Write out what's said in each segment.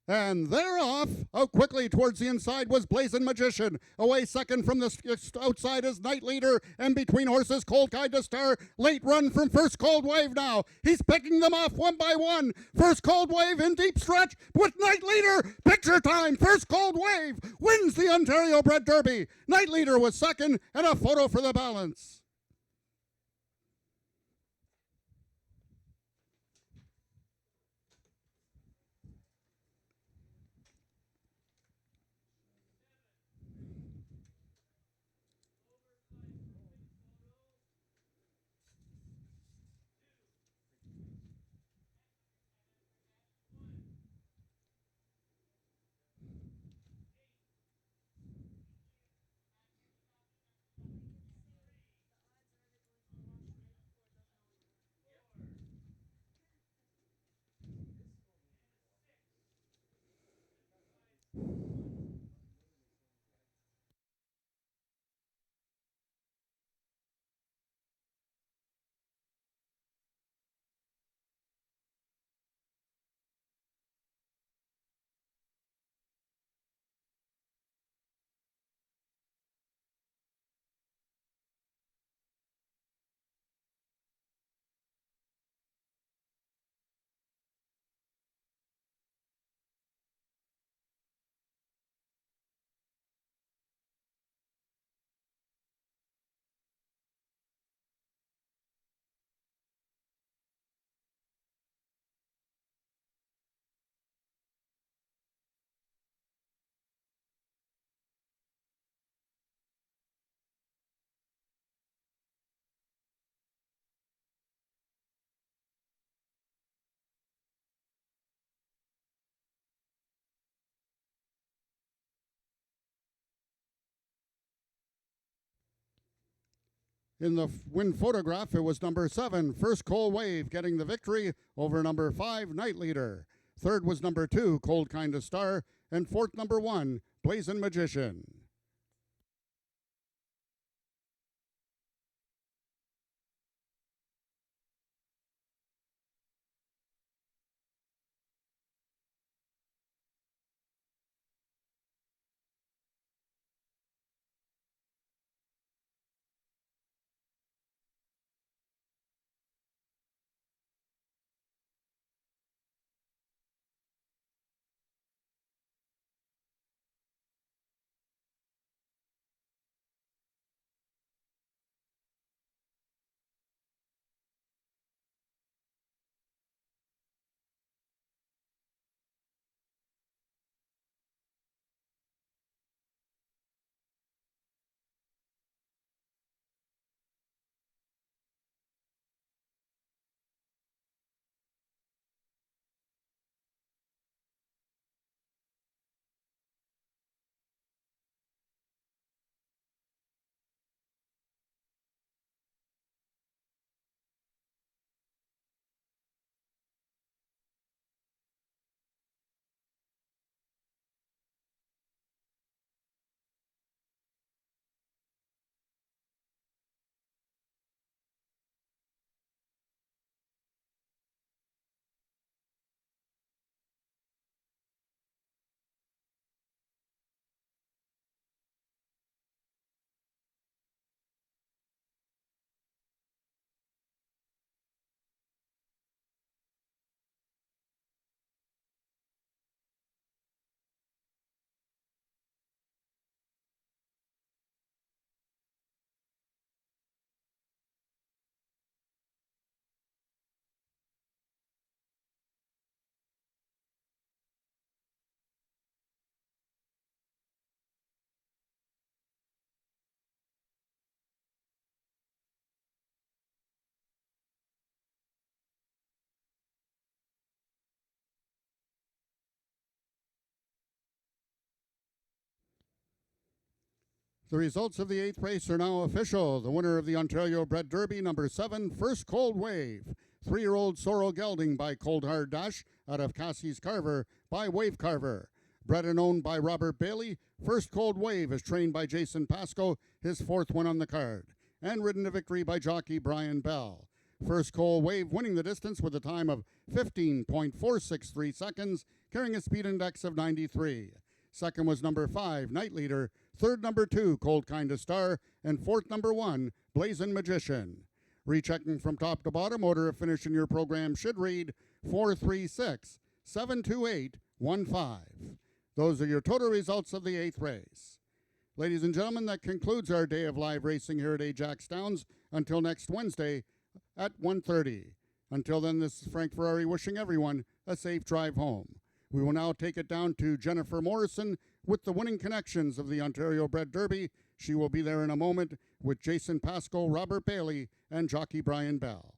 And they're off. Out quickly towards the inside was Blazing Magician. Away second from the outside is Night Leader. And between horses, Cold Guide to Star. Late run from First Cold Wave now. He's picking them off one by one. First Cold Wave in deep stretch with Night Leader. Picture time. First Cold Wave wins the Ontario Bred Derby. Night Leader was second, and a photo for the balance. In the win photograph, it was number 7, First Cold Wave, getting the victory over number 5, Night Leader. Third was number 2, Cold Kind of Star. And fourth, number 1, Blazing Magician. The results of the 8th race are now official. The winner of the Ontario Bred Derby, number 7, First Cold Wave. 3-year-old Sorrel Gelding by Cold Hard Dash out of Cassie's Carver by Wave Carver. Bred and owned by Robert Bailey, First Cold Wave is trained by Jason Pascoe, his 4th one on the card. And ridden to victory by jockey Brian Bell. First Cold Wave winning the distance with a time of 15.463 seconds, carrying a speed index of 93. Second was number 5, Night Leader. Third, number 2, Cold Kinda Star. And fourth, number 1, Blazing Magician. Rechecking from top to bottom, order of finish in your program should read 436 728 15. Those are your total results of the 8th race. Ladies and gentlemen, that concludes our day of live racing here at Ajax Downs until next Wednesday at 1:30. Until then, this is Frank Ferrari wishing everyone a safe drive home. We will now take it down to Jennifer Morrison with the winning connections of the Ontario Bred Derby. She will be there in a moment with Jason Pascoe, Robert Bailey, and jockey Brian Bell.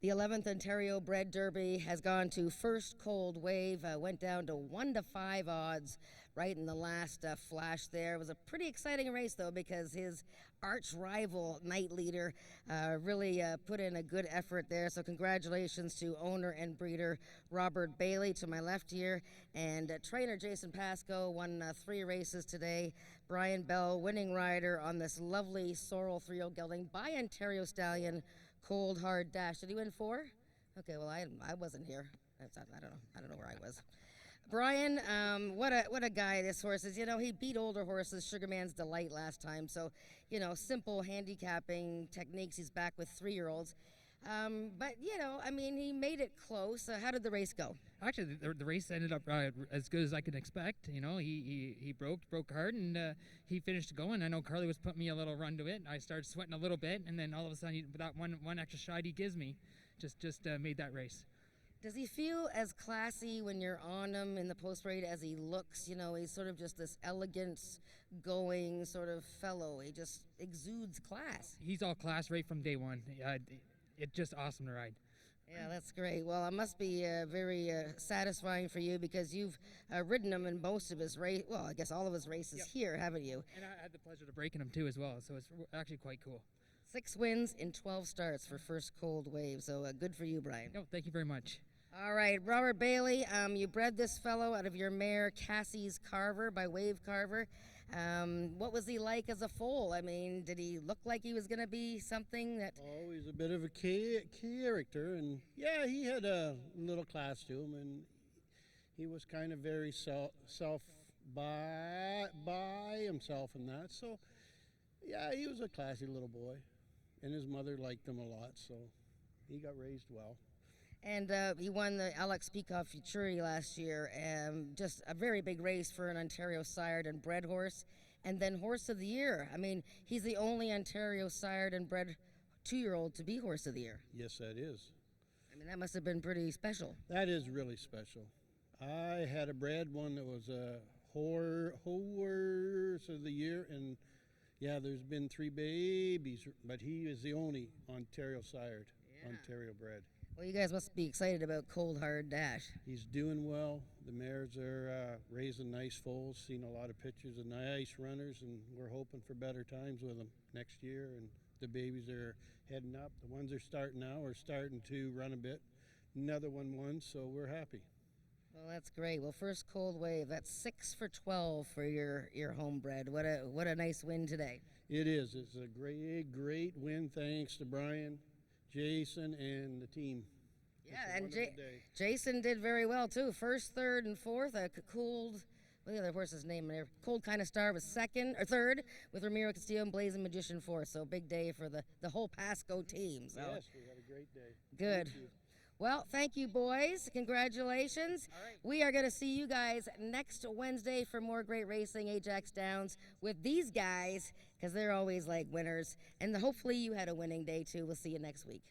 The 11th Ontario Bred Derby has gone to First Cold Wave, went down to 1 to 5 odds right in the last flash there. It was a pretty exciting race, though, because his arch rival, Night Leader, really put in a good effort there. So congratulations to owner and breeder Robert Bailey to my left here, and trainer Jason Pascoe won 3 races today. Brian Bell, winning rider on this lovely sorrel 3-0 gelding by Ontario Stallion, Cold Hard Dash. Did he win 4? Okay, well I wasn't here. I don't know where I was. Brian, what a guy this horse is. You know, he beat older horses, Sugarman's Delight last time. So, you know, simple handicapping techniques. He's back with 3-year-olds. But, you know, I mean, he made it close. How did the race go? Actually, the race ended up as good as I could expect. You know, he broke hard, and he finished going. I know Carly was putting me a little run to it. I started sweating a little bit, and then all of a sudden, that one extra shot he gives me just made that race. Does he feel as classy when you're on him in the post parade as he looks? You know, he's sort of just this elegance going sort of fellow. He just exudes class. He's all class right from day one. It's just awesome to ride. Yeah, that's great. Well, it must be very satisfying for you because you've ridden him in most of his race. Well, I guess all of his races here, haven't you? And I had the pleasure of breaking him too as well, so it's actually quite cool. 6 wins in 12 starts for First Cold Wave, so good for you, Brian. No, thank you very much. All right, Robert Bailey, you bred this fellow out of your mare Cassie's Carver by Wave Carver. What was he like as a foal? I mean, did he look like he was going to be something that... Oh, he's a bit of a character, and yeah, he had a little class to him, and he was kind of very self by himself and that. So, yeah, he was a classy little boy, and his mother liked him a lot, so he got raised well. And he won the Alex Peacock Futurity last year, just a very big race for an Ontario sired and bred horse. And then Horse of the Year. I mean, he's the only Ontario sired and bred 2-year-old to be Horse of the Year. Yes, that is. I mean, that must have been pretty special. That is really special. I had a bred one that was a horse of the year, and yeah, there's been 3 babies, but he is the only Ontario sired, Ontario bred. Well, you guys must be excited about Cold Hard Dash. He's doing well. The mares are raising nice foals. Seen a lot of pictures of nice runners, and we're hoping for better times with them next year. And the babies are heading up. The ones are starting now are starting to run a bit. Another one won, so we're happy. Well, that's great. Well, first cold wave. That's 6 for 12 for your homebred. What a nice win today. It is. It's a great win. Thanks to Brian, Jason, and the team. Yeah, It's a and wonderful day. Jason did very well too. First, third, and fourth. Cold. What the other horse's name there? Cold Kind of Star was second or third, with Ramiro Castillo and Blazing Magician fourth. So big day for the whole Pasco team. So Yes, we had a great day. good. Thank you. Well, thank you, boys. Congratulations. All right. We are going to see you guys next Wednesday for more great racing, Ajax Downs, with these guys, because they're always like winners. And hopefully you had a winning day, too. We'll see you next week.